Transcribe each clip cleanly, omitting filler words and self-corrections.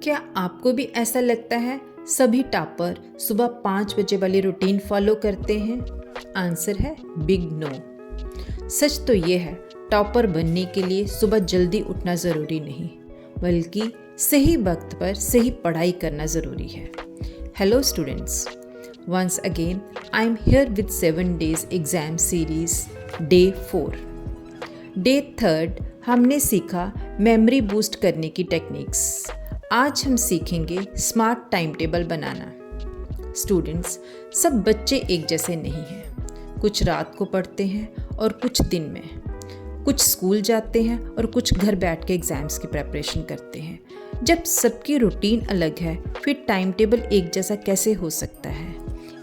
क्या आपको भी ऐसा लगता है सभी टॉपर सुबह 5 बजे वाली रूटीन फॉलो करते हैं? आंसर है बिग नो। सच तो ये है, टॉपर बनने के लिए सुबह जल्दी उठना ज़रूरी नहीं, बल्कि सही वक्त पर सही पढ़ाई करना ज़रूरी है। Hello students, once again I am here with 7 days exam series day 4। Day 3 हमने सीखा मेमोरी बूस्ट करने की टेक्निक्स। आज हम सीखेंगे स्मार्ट टाइम टेबल बनाना। स्टूडेंट्स, सब बच्चे एक जैसे नहीं हैं। कुछ रात को पढ़ते हैं और कुछ दिन में, कुछ स्कूल जाते हैं और कुछ घर बैठ के एग्ज़ाम्स की प्रिपरेशन करते हैं। जब सबकी रूटीन अलग है, फिर टाइम टेबल एक जैसा कैसे हो सकता है?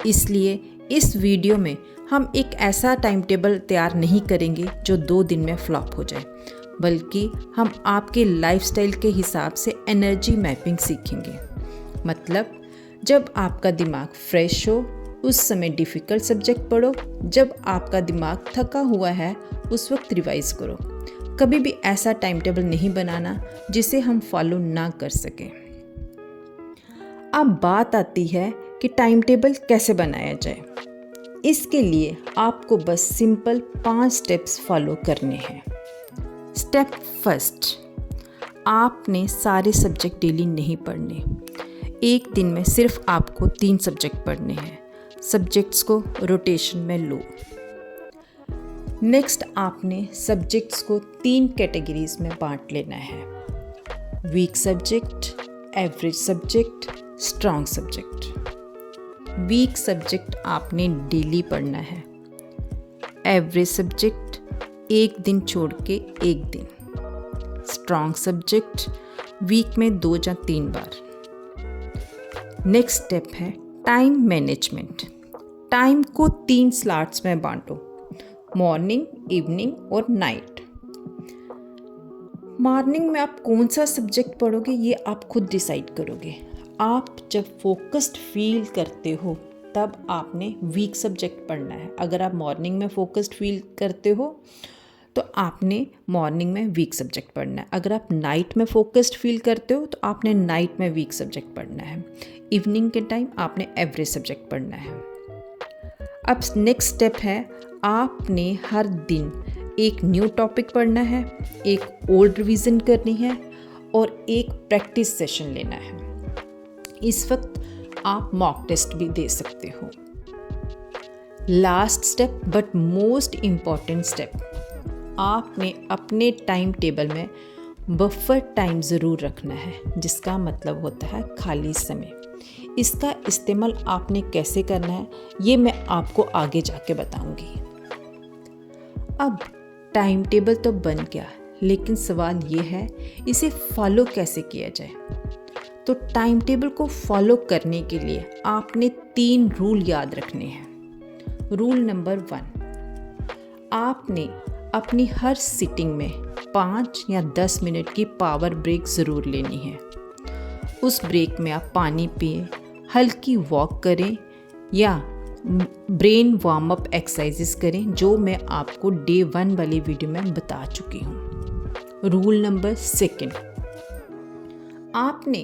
इसलिए इस वीडियो में हम एक ऐसा टाइम टेबल तैयार नहीं करेंगे जो 2 दिन में फ्लॉप हो जाए, बल्कि हम आपके लाइफस्टाइल के हिसाब से एनर्जी मैपिंग सीखेंगे। मतलब जब आपका दिमाग फ्रेश हो उस समय डिफ़िकल्ट सब्जेक्ट पढ़ो, जब आपका दिमाग थका हुआ है उस वक्त रिवाइज करो। कभी भी ऐसा टाइम टेबल नहीं बनाना जिसे हम फॉलो ना कर सकें। अब बात आती है कि टाइम टेबल कैसे बनाया जाए। इसके लिए आपको बस सिंपल 5 स्टेप्स फॉलो करने हैं। स्टेप फर्स्ट, आपने सारे सब्जेक्ट डेली नहीं पढ़ने। एक दिन में सिर्फ आपको 3 सब्जेक्ट पढ़ने हैं। सब्जेक्ट्स को रोटेशन में लो। नेक्स्ट, आपने सब्जेक्ट्स को 3 कैटेगरीज में बांट लेना है: weak subject, average subject, strong subject. Weak subject आपने डेली पढ़ना है। एवरेज सब्जेक्ट एक दिन छोड़ के एक दिन। स्ट्रॉन्ग सब्जेक्ट वीक में 2 या 3 बार। नेक्स्ट स्टेप है टाइम मैनेजमेंट। टाइम को 3 स्लॉट्स में बांटो: मॉर्निंग, इवनिंग और नाइट। मॉर्निंग में आप कौन सा सब्जेक्ट पढ़ोगे ये आप खुद डिसाइड करोगे। आप जब फोकस्ड फील करते हो तब आपने वीक सब्जेक्ट पढ़ना है। अगर आप मॉर्निंग में फोकस्ड फील करते हो तो आपने मॉर्निंग में वीक सब्जेक्ट पढ़ना है। अगर आप नाइट में फोकस्ड फील करते हो तो आपने नाइट में वीक सब्जेक्ट पढ़ना है। इवनिंग के टाइम आपने एवरेज सब्जेक्ट पढ़ना है। अब नेक्स्ट स्टेप है, आपने हर दिन एक न्यू टॉपिक पढ़ना है, एक ओल्ड रिवीजन करनी है और एक प्रैक्टिस सेशन लेना है। इस वक्त आप मॉक टेस्ट भी दे सकते हो। Last step but most important step, आपने अपने टाइम टेबल में बफर टाइम ज़रूर रखना है, जिसका मतलब होता है खाली समय। इसका इस्तेमाल आपने कैसे करना है ये मैं आपको आगे जाके बताऊंगी। अब टाइम टेबल तो बन गया, लेकिन सवाल ये है इसे फॉलो कैसे किया जाए। तो टाइम टेबल को फॉलो करने के लिए आपने 3 रूल याद रखने हैं। रूल नंबर 1, आपने अपनी हर सिटिंग में 5 या 10 मिनट की पावर ब्रेक ज़रूर लेनी है। उस ब्रेक में आप पानी पिएं, हल्की वॉक करें या ब्रेन वार्म अप एक्सरसाइजेस करें, जो मैं आपको डे 1 वाली वीडियो में बता चुकी हूँ। रूल नंबर 2, आपने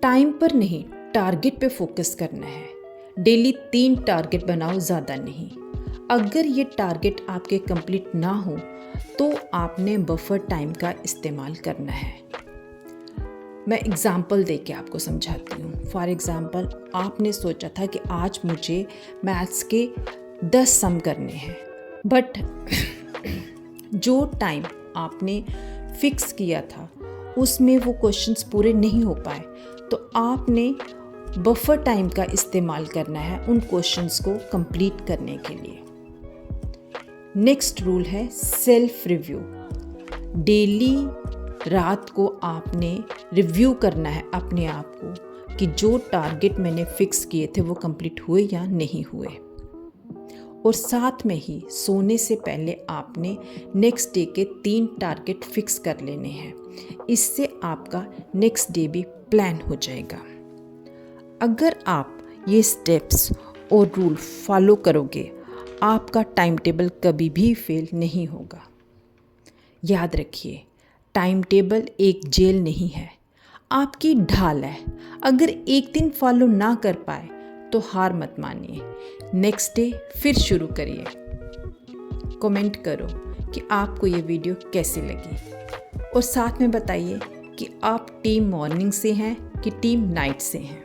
टाइम पर नहीं टारगेट पे फोकस करना है। डेली 3 टारगेट बनाओ, ज़्यादा नहीं। अगर ये टारगेट आपके कंप्लीट ना हो तो आपने बफर टाइम का इस्तेमाल करना है। मैं एग्ज़ाम्पल दे के आपको समझाती हूँ। फॉर एग्ज़ाम्पल, आपने सोचा था कि आज मुझे मैथ्स के 10 सम करने हैं, बट जो टाइम आपने फिक्स किया था उसमें वो क्वेश्चंस पूरे नहीं हो पाए, तो आपने बफर टाइम का इस्तेमाल करना है उन क्वेश्चंस को कंप्लीट करने के लिए। नेक्स्ट रूल है सेल्फ रिव्यू। डेली रात को आपने रिव्यू करना है अपने आप को कि जो टारगेट मैंने फिक्स किए थे वो कंप्लीट हुए या नहीं हुए। और साथ में ही सोने से पहले आपने नेक्स्ट डे के 3 टारगेट फिक्स कर लेने हैं। इससे आपका नेक्स्ट डे भी प्लान हो जाएगा। अगर आप ये स्टेप्स और रूल फॉलो करोगे, आपका टाइम टेबल कभी भी फेल नहीं होगा। याद रखिए, टाइम टेबल एक जेल नहीं है। आपकी ढाल है। अगर एक दिन फॉलो ना कर पाए तो हार मत मानिए, नेक्स्ट डे फिर शुरू करिए। कमेंट करो कि आपको ये वीडियो कैसी लगी और साथ में बताइए कि आप टीम मॉर्निंग से हैं कि टीम नाइट से हैं।